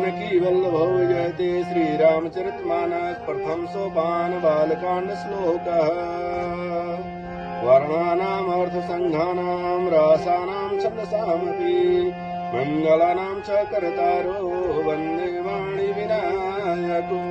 जानकी वल्लभो जयते श्री रामचरितमानस प्रथम सोपान बालकांड श्लोकः वर्णानाम् अर्थसंघानां रसानां छन्दसामपि मंगलानां च कर्तारो वन्दे वाणी विनायको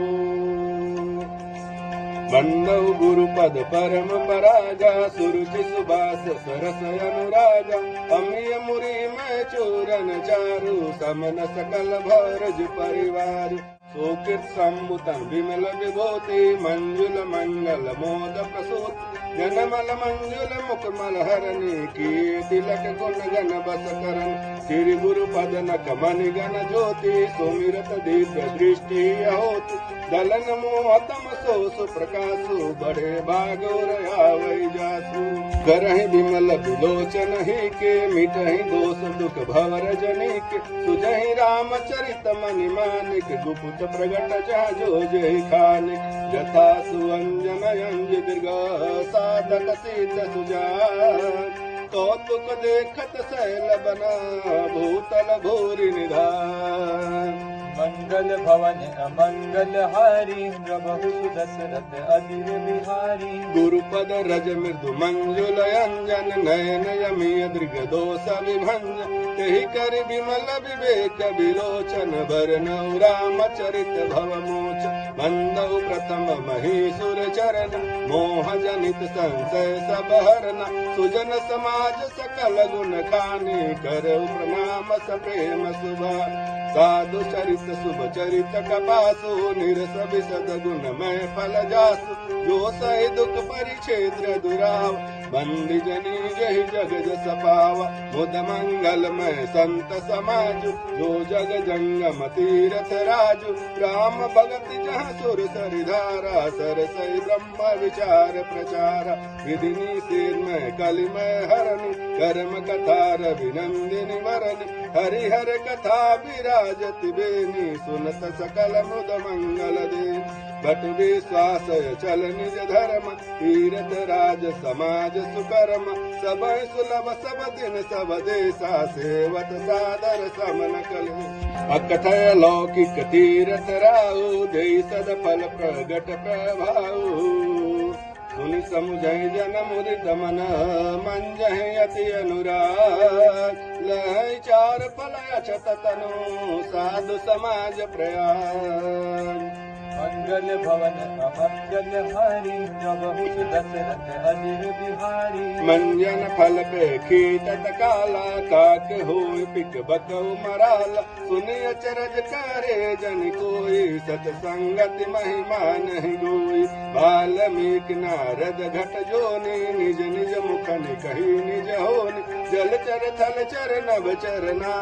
वन्दौ गुरुपद परम परागा सुरुचि सुबास सरस अनुरागा अमीय मुरी में चूरन चारु समन सकल भरज परिवार सोकित सम्मुतन विमल विभूति मंजुल मंगल मोद प्रसूत जनमल मंजुल मुकमल हरणी की तिलक गुण गण बस करन श्री गुरु पद नक मणि गण ज्योति सुमिरत दिव्य दृष्टि होती दलन मोहतम सो सुप्रकाशु बड़े भागोर आवै जासु करहि विमल विलोचन ही के मिटहि दोष दुख भवर जनि के सुजहि रामचरित मनि मानिक गुप्त प्रगट जाजो जय खानिक यथा सुअंजन अंज दीर्घ साधक सिद्ध सुजान कौतुक देखत शैल बना भूतल भूरि निधान मंगल भवन अमंगल हारी प्रभु दशरथ अजिर बिहारी गुरुपद रज मृदु मंजुल अंजन नयन यमीय दृग दोष विभंजन तेहि कर विमल विवेक विलोचन बरनौ रामचरित भव मोच बंदौ प्रथम महीसुर चरण मोह जनित संशय सब हरना सुजन समाज सकल गुण खानी करौ प्रणाम सप्रेम सुभा साधु चरित शुभ चरित कपासु निरस विशद गुणमय फल जासु जो सहि दुख परिक्षेत्र दुराव बंदी जनी जहि जग जस पावा मुद मंगलमय संत समाजु जो जग जंगम तीरथ राजु राम भगति जहाँ सुर सरिधारा सरसई ब्रह्म विचार प्रचार विधिनी शीर्मय कलिमय हरनि कर्म कथा रविनंदिनी वरनि हरिहर कथा विराजति बेनी सुनत सकल मुद मंगल दे बट विश्वास चल निज धर्म तीरथ राज समाज सुकर्म सब सुलभ सब दिन सब देशा सेवत सादर समन कल अकथय लौकिक तीरथ राउ देई सद फल प्रगट प्रभाऊ सुनि समुझहि जन मुदित मन मंजहि अति अनुराग लहै चार फल अछत तनु साधु समाज प्रयाग मंगल भवन अमंगल हारी प्रभु दशरथ अजिर बिहारी मंजन फल पे खीतत काला काक होय पिक बकौ मराला सुनि अचरज करे जन कोई सतसंगति महिमा नहीं गोई वाल्मीकि नारद घट जोनि निज निज मुखन कही निज होनि जल चर थल चर नभ चरना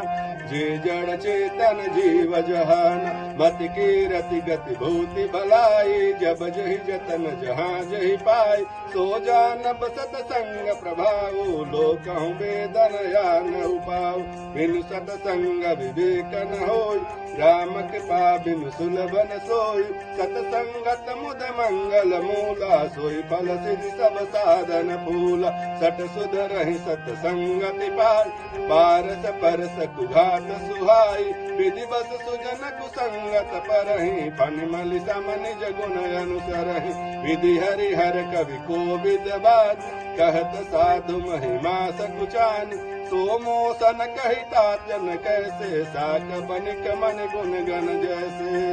जे जड़ चेतन जीव जहान मत की रति गति भूति भलाई जब जहि जतन जहाँ जहि पाई सो जानब सतसंग प्रभाव लोकहु वेदन या न उपाव बिनु सतसंग विवेक न होय राम कृपा बिनु सुलभ न सोई सतसंगत मुद मंगल मूला सोई फल सिद्धि सब साधन फूला सट सुध रहि सतसंगति पाई पारस परस कुघात सुहाई विधि बस सुजन कुसंगत परहि फनिमलि सम निज गुण अनुसरहि विधि हरिहर कवि कोविद बाज कहत साधु महिमा सकुचानि सोमो सन कहिता जन कैसे साक बनिक मन गुण गण जैसे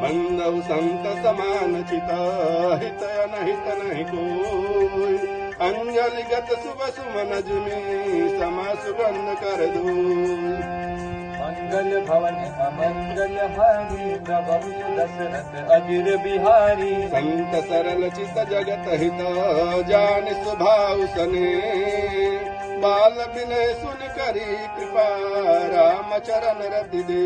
बंदौ संत समान चिता हित अनहित नहीं कोई अंजलि गत शुभ सुमन जिमि समा सुगंध कर दो मंगल भवन अमंगल हारी प्रभु दशरथ अजिर बिहारी संत सरल चित जगत हित जान स्वभाव सने बाल विनय सुन करी कृपा राम चरण रति दे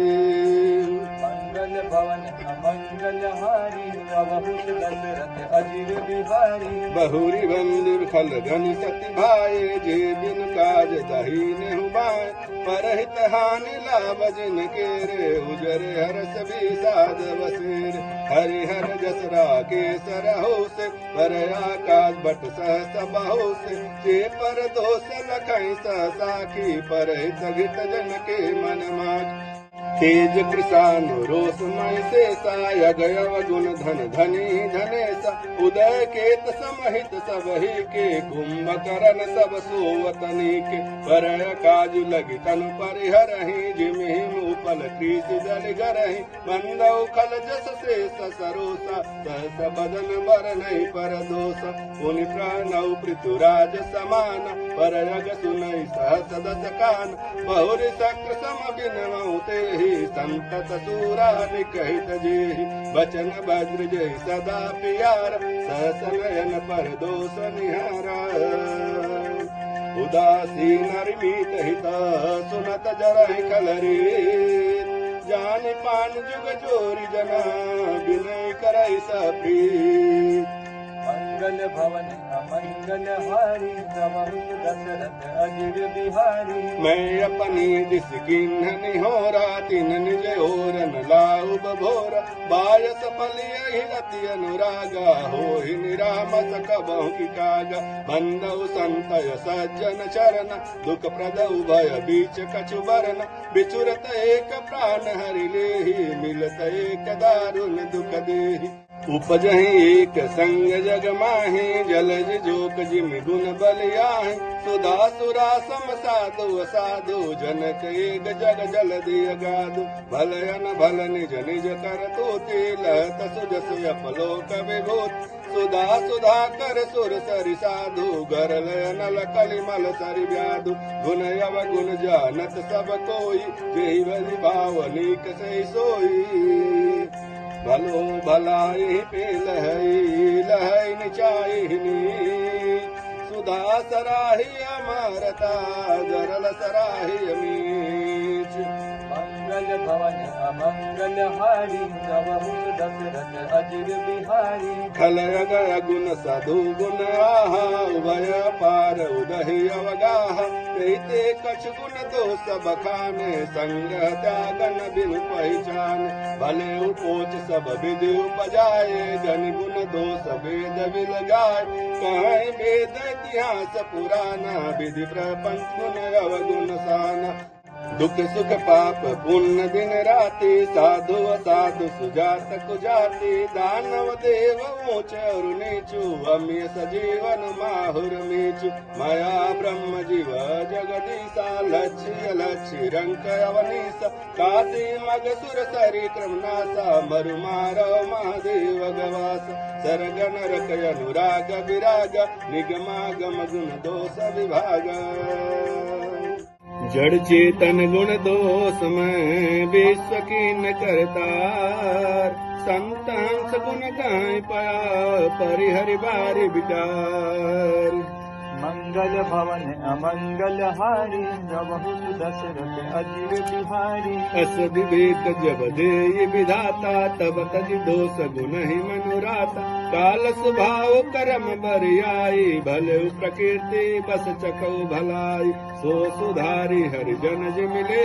मंगल भवन अमंगल हारी प्रभु दशरथ अजिर बिहारी बहुरी बंदिर खल घनि सति भाई जे बिन काज दहीने हुबाए परहित हानि लाभ जिन के रे उजरे हरस भी साध बसेर हरिहर जसरा के सरहो से पर आकाश बट सहस बहो से जे पर दोष लखई साखी परहित घित जन के मन माच तेज कृषानु रोषमय शेषा यगयव गुण धन धनी धनेसा उदय केत समहित सबहि के कुंभकर्ण सब सोवतनी के परय काजु लगी तनु परिहरहि जिमिहि मूपल कृषि जल गरहि बंदौ खल जस शेष सरोसा सहस बदन बर नहीं पर दोष पुनि प्रणौ पृथुराज समान परयग सुनई सहस दस कान बहुर शक्र सम बिनवौ तेहि संतत सूरा निकहित जेहि वचन वज्र जय सदा प्यार सहस नयन पर दोष निहारा उदासीन निर्मित हित सुनत जरहि कलरी जानि पान जुग जोरी जना विनय करहि सप्रीत मंगल भवन अमंगल हारी प्रभु दशरथ अजिर बिहारी मैं अपनी दिस किन्ह निहोरा तिन निज ओरन लाउ बभोरा बायस फलिय रति अनुरागा होहि निरामस कबहु की कागा बंदौ संतय सज्जन चरण दुख प्रदौ भय बीच कछु बरन बिचुरत एक प्राण हरि लेहि मिलत एक दारुण दुख देहि उपजहि एक संग जग माहि जलज जोक जिमि गुण बलियाहि सुधा सुरा सम साधु साधु जनक एक जग जल दिय गाधु भलयन भल निज निज कर तोते लहत सुजस अपलोक विभूत सुधा सुधा कर सुर सरि साधु गर लयन कलिमल सरि व्याधु गुण यव गुण जानत सब कोई जेहि बलि भावनिक सही सोई भलो भलाई पे लहई लहई निचाई सुधा सराही अमरता गरल सराही अमीच मंगल भवन अमंगल हारी प्रभु दशरथ अजिर बिहारी खलय गय गुण साधु गुण आहा उभय पार उदहि अवगाह कहते कछ गुण दोष बखाने संग्रह त्यागन बिन पहचान भले उपोच सब विधि उपजाए गण गुण दोष वेद विलगाय कहीं वेद इतिहास पुराना विधि प्रपंच गुण अवगुण साना दुख सुख पाप पुण्य दिन राति साधु असाधु सुजात कुजाति दानव देव ऊंच और नीचु अम्य सजीवन माहुर मीचु माया ब्रह्म जीव जगदीशा लक्ष्य लक्ष्य रंक अवनीश काशी मग सुर सरी क्रमनासा मरु मारव महादेव गवास सरगन रक अनुराग विराग निगमागम गुण दोष विभाग जड़ चेतन गुण दोष में विश्व कीन करतार संत हंस गुण गाय पया परिहरि बारी विचार मंगल भवन अमंगल हारी प्रभु दशरथ अजिर बिहारी अस विवेक जब दे विधाता तब तज दोष गुण ही मनुराता काल स्वभाव कर्म बरियाई भले प्रकृति बस चकौ भलाई सो सुधारी हरिजन जि मिले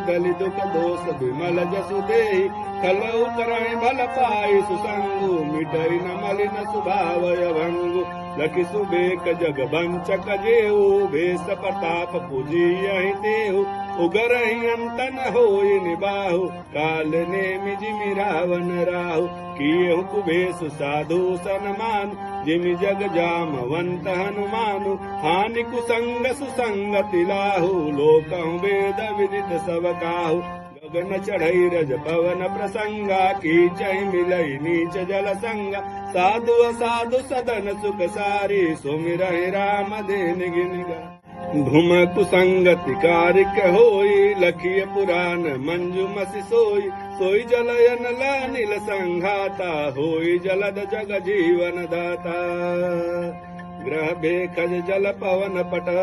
दलि दुख दोष विमल जसु देहि कलौ करहि भल पाई सुसंगु मिटई न मलिन स्वभावय भंगु लखि सुबेक जग बंचक जेऊ भेष प्रताप पूजियहि तेहु उगरहि अंतन होई निबाहु काल नेमि जिमि रावण राहु कियहु कुबेश साधु सनमान जिमि जग जामवंत हनुमानु हानि कुसंग सुसंगति लाहु लोकहु वेद विदित सब काहु गगन चढ़ई रज पवन प्रसंगा कीचहि मिलई नीच जल संगा साधु असाधु सदन सुख सारी सुमिरहि राम देन गिनगा धूम कुसंगति कारिक होई लखिय पुराण मंजु मसि सोई सोई जलयन लानिल संघाता होई जलद जग जीवन दाता ग्रह बेखज जल पवन पट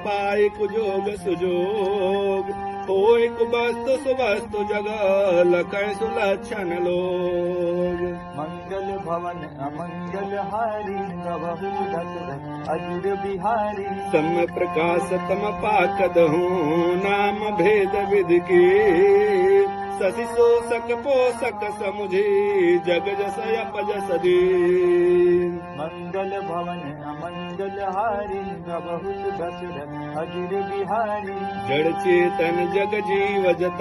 पाई कुजोग सुजोग होई कुवस्तु सुवस्तु जग लखै सुलक्षण लोग मंगल भवन अमंगल हारी प्रभु दशरथ अजिर बिहारी सम प्रकाश तम पाकद हूँ नाम भेद विधि की शशि शोषक पोषक समुझी जग जस अपजस दी मंगल भवन अमंगल अमंगल हारी प्रभु दशरथ अजिर बिहारी। जड़ चेतन जग जीव जत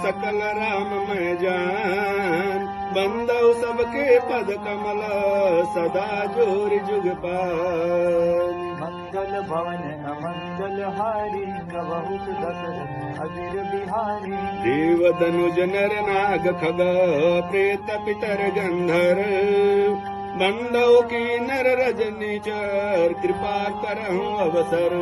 सकल राम मैं जान, बंदौ सबके पद कमल सदा जोर जुग पान। मंगल भवन अमंगल हारी प्रभु दशरथ अजिर बिहारी। देव धनुज नर नाग खग प्रेत पितर गंधर, बंदौ की नर रजनीचर कृपा करहूँ अवसर।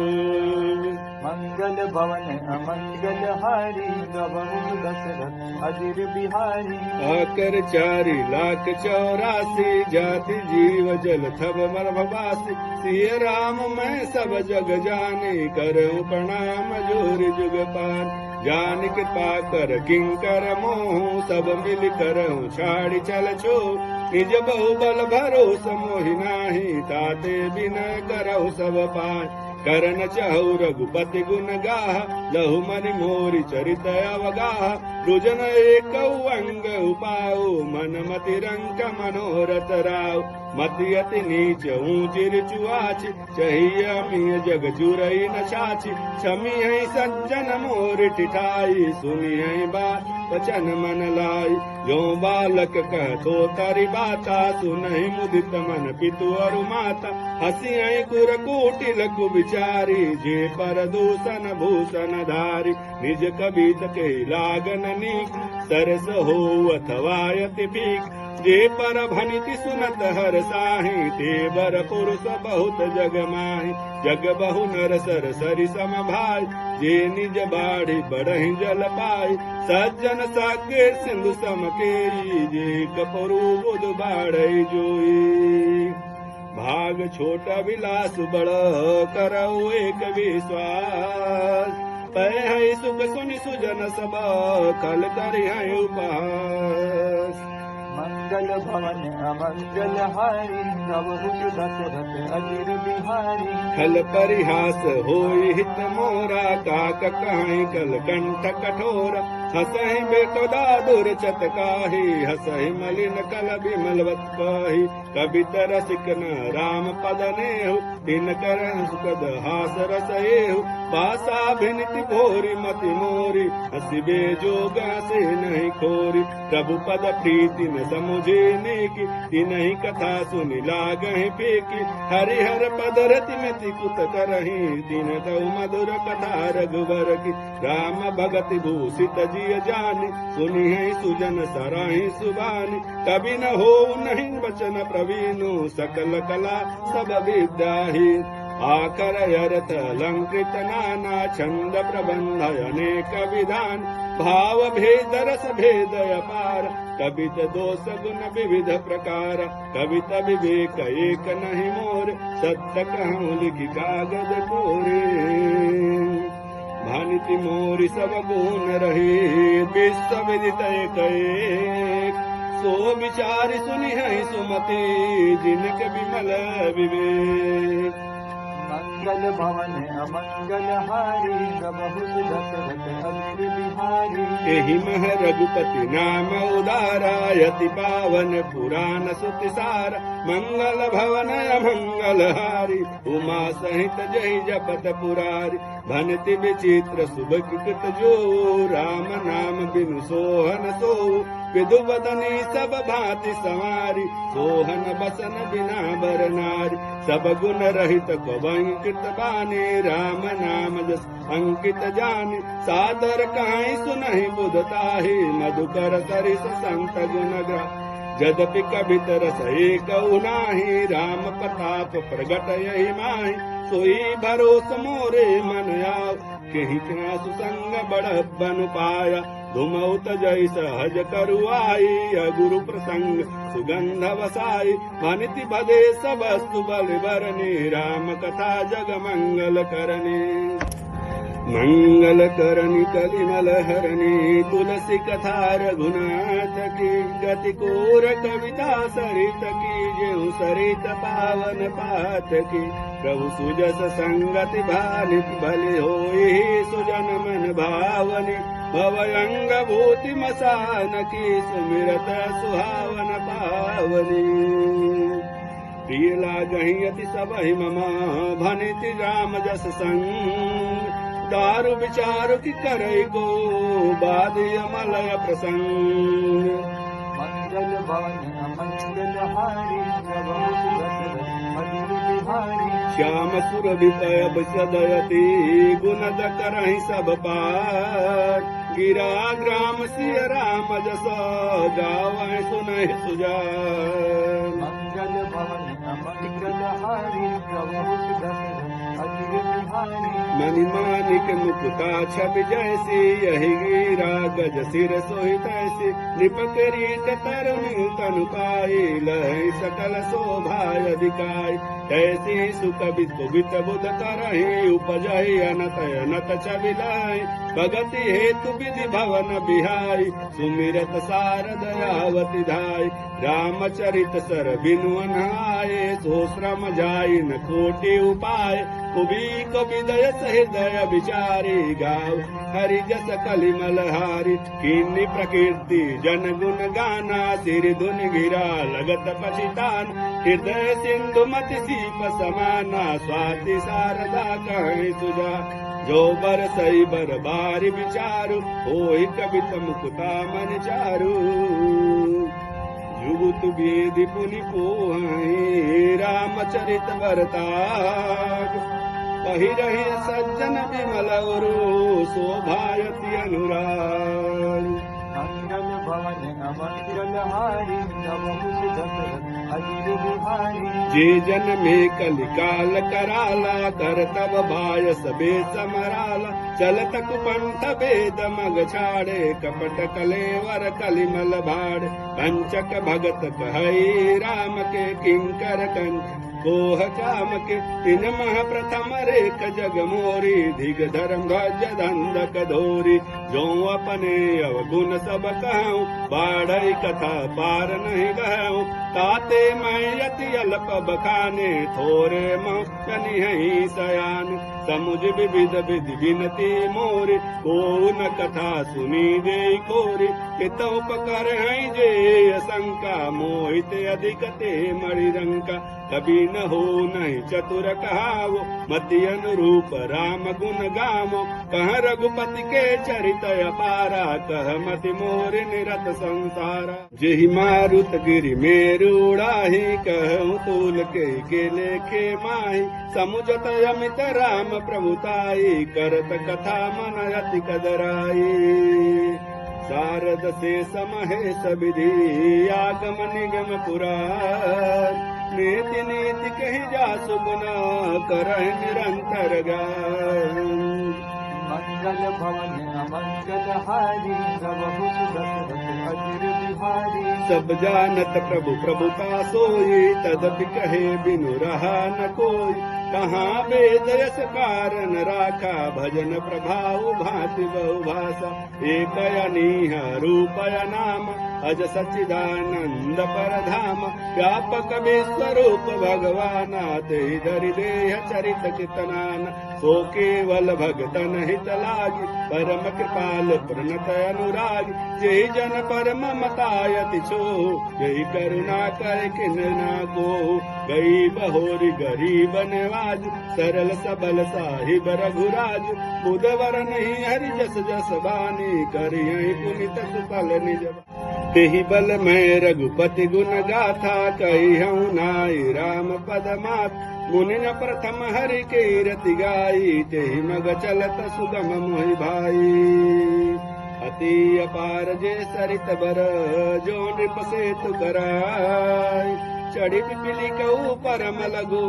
मंगल भवन अमंगल हारी प्रभु दशरथ अजिर बिहारी। आकर 4,84,000 जाति जीव जल थब मरभवासी, सिय राम मैं सब जग जाने करऊँ प्रणाम जोर जुग पान। जान कृपा कर किंकर मोह सब मिल करऊँ छाड़ी चल छो, निज बहु बल भरोस मोहि नाही ताते बिनय करहु सब पाय। करन चहु रघुपति गुण गाह, लहु मनि मोरि चरित अवगाह। रुजन एक अंग उपाओ, मन मति रंक मनोरथ राव। मति अति नीच ऊंची रिचुआच, चाहिए अमीय जग जुरई न छाछि। छमी है सज्जन मोर टिठाई, सुनी है बात वचन मन लाई। जो बालक कहतो तरि बाता, सुनहि मुदित मन पितु अरु माता। हसी कुर कुटिल कुविचारी, जे पर दूषण भूषण धारी। निज कबीत के लागन नीक, सरस हो अथवा अति पीक। जे पर भनिति सुनत हर साहि, ते बर पुरुष बहुत जग माहि। जग बहु नर सर सरि सम भाई, जे निज बाढ़ी बढ़हि जल पाई। सज्जन सागर सिंधु सम केई, जे कपरु बुध बाढ़ई जोई। भाग छोटा विलास बड़ करऊ एक विश्वास, पै है सुख सुनि सुजन सब कल करि है उपहास। मंगल भवन अमंगल हारी प्रभु दशरथ अजिर बिहारी। खल परिहास होई हित मोरा, काक कहाई कल कंठ कठोरा। हसहि बेकदा दुर्चत काही, हसहि मलिन कल बिमलवत काही। कवित रसिक न राम पद नेहु, दिन करन सुखद हास रसएहु। भाषा भिनिति भोरी मति मोरी, हसिबे जोग से नहीं खोरी। प्रभु पद प्रीति न समुझे नेकी, तिनहि कथा सुनि लागहि फेकी। हरिहर पद रति मति कुत करहि, दिन तौ मधुर कथा रघुवर की। राम भगति भूषित जिय जानि, सुनि है सुजन सराहि सुबानि। कवि न हो नहीं वचन प्रवीणु, सकल कला सब विद्याहि। आकर अर्थ अलंकृत नाना, छंद प्रबंध अनेक विधान। भाव भेद रस भेद अपार, कवित दोष गुण विविध प्रकार। कविता विवेक एक नहीं मोर, सत्य कहूँ लिखि कागज कोरे। भानिति मोरि सब गुण रही, विश्व विदित एक। सो विचार सुनि है सुमति, जिनक विमल विवेक। मंगल भवन अमंगल हारी प्रभु दशरथ अजिर बिहारी। एहि मह रघुपति नाम उदारा, यति पावन पुराण सुतिसार। मंगल भवन अमंगल हारी, उमा सहित जहि जपत पुरारी। भनति विचित्र शुभ कृत जो, राम नाम बिनु सोहन सो। विधु बदनी सब भांति संवारी, सोहन बसन बिना बर नारी। सब गुण रहित कवंकित बानी, राम नाम जस अंकित जानि। सादर कहाई सुनहि बुधताहि, मधुकर सरिस संत गुण ग्रह। यद्यपि कवित रस एक नाही, राम प्रताप प्रगट यही माहि। सोई भरोस मोरे मन आओ, केहि क्या सुसंग बड़ बन पाया। धुमौत जय सहज करुआई, गुरु प्रसंग सुगंध वसाई। भनिति भदे सब वस्तु बल बरनी, राम कथा जग मंगल करनी। मंगल करनी कलिमल हरनी, तुलसी कथा रघुनाथ की। गति कोर कविता सरित की, ज्यों सरित पावन पात की। प्रभु सुजस संगति भानित भले होई, सुजन मन भावनी। भवयंग भूति मसान की, सुमिरत सुहावन पावनी। प्रिय लागहि अति सबहि मम भनिति राम जस संग दारु विचारु की करई को बाधिय मलय प्रसंग मंगल भवन मंगल हारी प्रभु दशरथ अजिर बिहारी श्याम सुर विपय सदयति गुणद करहि सब पार गिरा ग्राम सिय राम जस गावहि सुनहि सुजान मंगल भवन मंगल हारी प्रभु दशरथ अजिर बिहारी मणि मानिक मुकुता छब जैसी यही गिरा गज सिर सोहि तैसी नृप किरीट तरुणी तनु पाई लहि सकल शोभा अधिकाई तैसी सुकवित कुबित बुध करहि उपजहि अनत अनत छबिलाई भगति हेतु विधि भवन बिहाई सुमिरत सारद यावति धाई रामचरित सर बिनु अनहाय सो श्रम जाई न कोटि उपाय कुबी कविदय हृदय विचारी गाव हरि जस कलिमलहारी किन्नी प्रकृति जन गुण गाना सिर धुन गिरा लगत पछितान हृदय सिंधु मति सीप समाना स्वाति शारदा कहि सुजा जो बर सही बर बारी विचारु होई कवित मुकुता मन चारु जुगुत वेदि पुनि पोहि रामचरित बरताग पहिरहि सज्जन विमल गुरु शोभायति अनुराग मंगल भवन मंगल हारी प्रभु दशरथ अजिर बिहारी जे जन में कलिकाल कराला कर तब भाय सबे समराला चलत कुपंथ भेद मग छाड़े कपट कलेवर कलिमल भाड़ कंचक भगत कहई राम के किंकर कंठ कोह काम के तीन मह प्रथम रेख जग मोरी दिग धर्म ध्वज धंधक धोरी जो अपने अवगुण सब कहूँ बाढ़ई कथा पार नहीं गहूँ ताते मैं यति अल्प बखाने थोरे मनि हई सयान समुझ विविध विधि विनती मोरी को न कथा सुनी दे कोरी पिता उपकर हई जे शंका मोहित अधिक ते मणि रंका कभी न हो नहीं चतुर कहावो मति अनुरूप राम गुण गावो कह रघुपति के चरित अपारा कह मति मोर निरत संसारा जेहि मारुत गिरि मेरु उड़ाही कहूँ तूल के लेखे माही समुझत अमित राम प्रभुताई करत कथा मन अति कदराई शारद से समहे सविधि आगम निगम पुराण नीति नीति कही जासु गुना करहि निरंतर गान मंगल भवन मंगल हारी प्रभु दशरथ अजिर बिहारी सब जानत प्रभु प्रभुता सोई तदपि कहे बिनु रहा न कोई कहाँ वेद यस कारण राखा भजन प्रभाव भांति बहु भाषा एक अनीह रूप नाम अज सच्चिदानंद परधाम व्यापक विश्वरूप भगवाना ते धरि देह चरित कितनान सो केवल भगतन हित लागी परम कृपाल प्रणत अनुराग जय जन परम मतायति छो जय करुणा कर किन ना को गई बहोरी गरीब नवाज सरल सबल साहिब रघुराज बुधवर नहीं हरि जस जस बानी करियहि पुनित सुफल निज तेहि बल मैं रघुपति गुण गाथा कही हूँ नाई राम पद मात मुनि न प्रथम हरि के रति गाई तेहि मग चलत सुगम मोहि भाई अति अपार जे सरित बर जो नृप सेतु कराई चढ़ी पिपली कहू परम लगो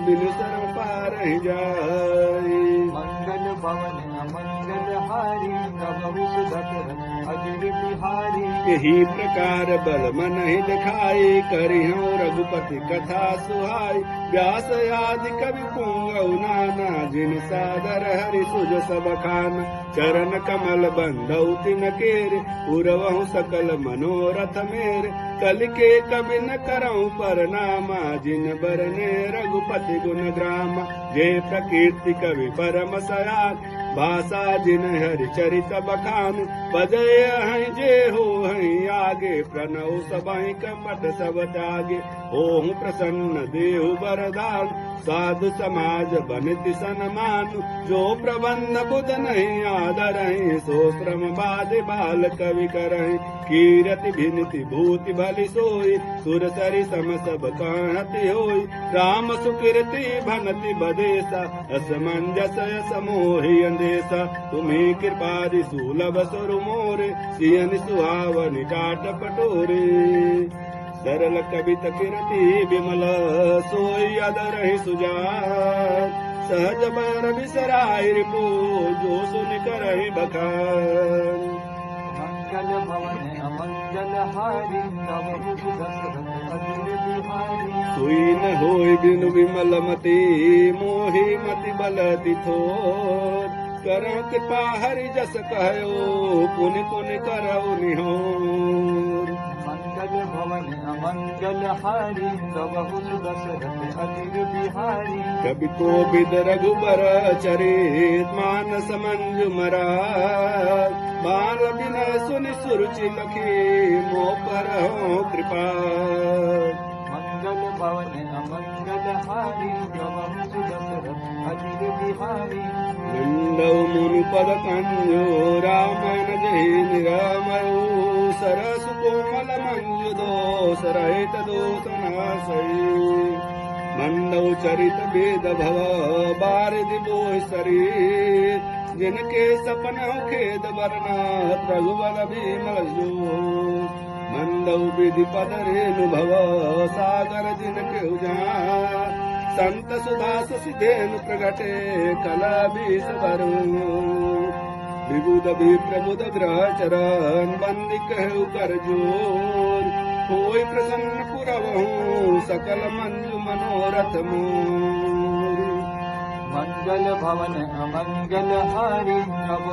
बिनु सर्व पार जाई मंगल भवन मंगल हारी प्रभु दशरथ अजिर बिहारी यही प्रकार बल मन ही दिखाई करी हूँ रघुपति कथा सुहाई व्यास आदि कवि पुंगौ नाना जिन सादर हरि सुज सब खान चरण कमल बंधौ तिन केर उरवहु सकल मनोरथ मेर कल के कवि न करऊँ परनामा जिन बरने रघुपति गुण ग्राम जे प्रकीर्ति कवि परम सयान भाषा जिन हरि चरित बखान बजय हैं जे हो हैं आगे प्रणव सबहि कपट सब त्यागे ओहु प्रसन्न देहु वरदान साधु समाज बनित सन्मान जो प्रबंध बुध नहीं आदर सो श्रम बाद बाल कवि करहि कीरति भिन्ति भूति भली सोई सुर सरि सम सब कहति होई राम सुकृति भनति बदेसा असमंजस समोहि अंदेसा तुम्ही कृपादि सुलभ सुर मोरे सियन सुहावनि टाट पटोरे सरल कवित कीर्ति विमल सोई अदरहि सुजान सहज बर बिसराय रिपो जो सुन करहि बखान मंगल भवन अमंगल हारी नव दशरथ अजिर बिहारी सोई न होय बिनु विमल मति मोहि मति बलति थोर करौ कृपा हरि जस कहयो पुनि पुनि करौ निहोर मंगल भवन अमंगल हारी नव दशरथ अजिर बिहारी कवि कोविद रघुबर चरित मानस मंजु मरार बाल बिनय सुनि सुरुचि लखी मो पर हो कृपा मंगल भवन अमंगल हारी नव दशरथ अजिर बिहारी मंडव मुनि पद कंजो रामायण जय निरामयो सरस कोमल मंजु दोष रहित दोष नासई मंडव चरित वेद भव बारिद बोहि शरीर जिनके सपन खेद वरना रघुवर भीमल जो मंडव विधि पद रेणु भव सागर जिनके उजा संत सुदास सिधेनु प्रगटे कला बीस वरु विबुध भी प्रबुध ग्रह चरण बंदी कहु कर जोर कोई प्रसन्न पुरवहु सकल मंजु मनोरथ मोर मंगल भवन अमंगल हारी नव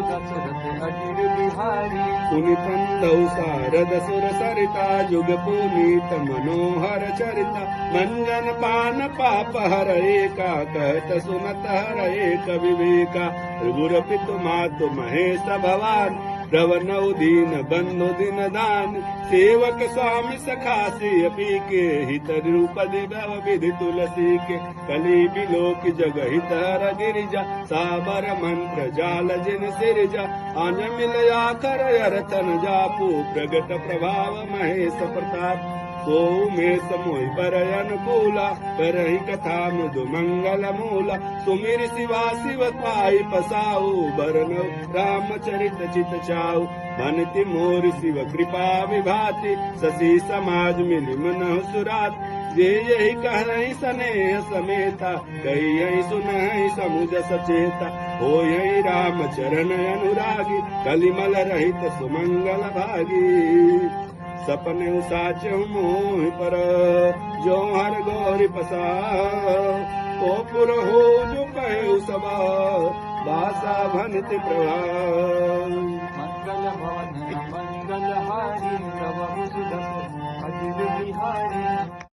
दशरथ अजिर बिहारी पुनि पंदौ सारद सुर सरिता जुग पुनीत मनोहर चरिता मंजन पान पाप हर एका कहत सुनत हर एक विवेका गुर पितु मातु महेश भवान प्रवनौ दीन बंधु दिन दान सेवक स्वामी सखासी अपी के हित रूप दिव्य विधि तुलसी के कली बिलोक जग हित हर गिरिजा साबर मंत्र जाल जिन सिरजा अन मिलया कर अरतन जापू प्रगट प्रभाव महेश प्रताप सो में समोहि पर अनुकूला करहि कथा मधु मंगल मूला सुमिर शिवा शिव पाई पसाऊ बरनौ रामचरित चित चाऊ बनति मोर शिव कृपा विभाति शशि समाज मिलि मनहु सुरात जे यही कहहि स्नेह समेता कही यही सुनहि समुझ सचेता हो यही राम चरण अनुरागी कलिमल रहित सुमंगल भागी सपने साचु मोह पर जो हर गौरी पसा तो पुर हो जो कहे सबा भाषा भनति प्रभा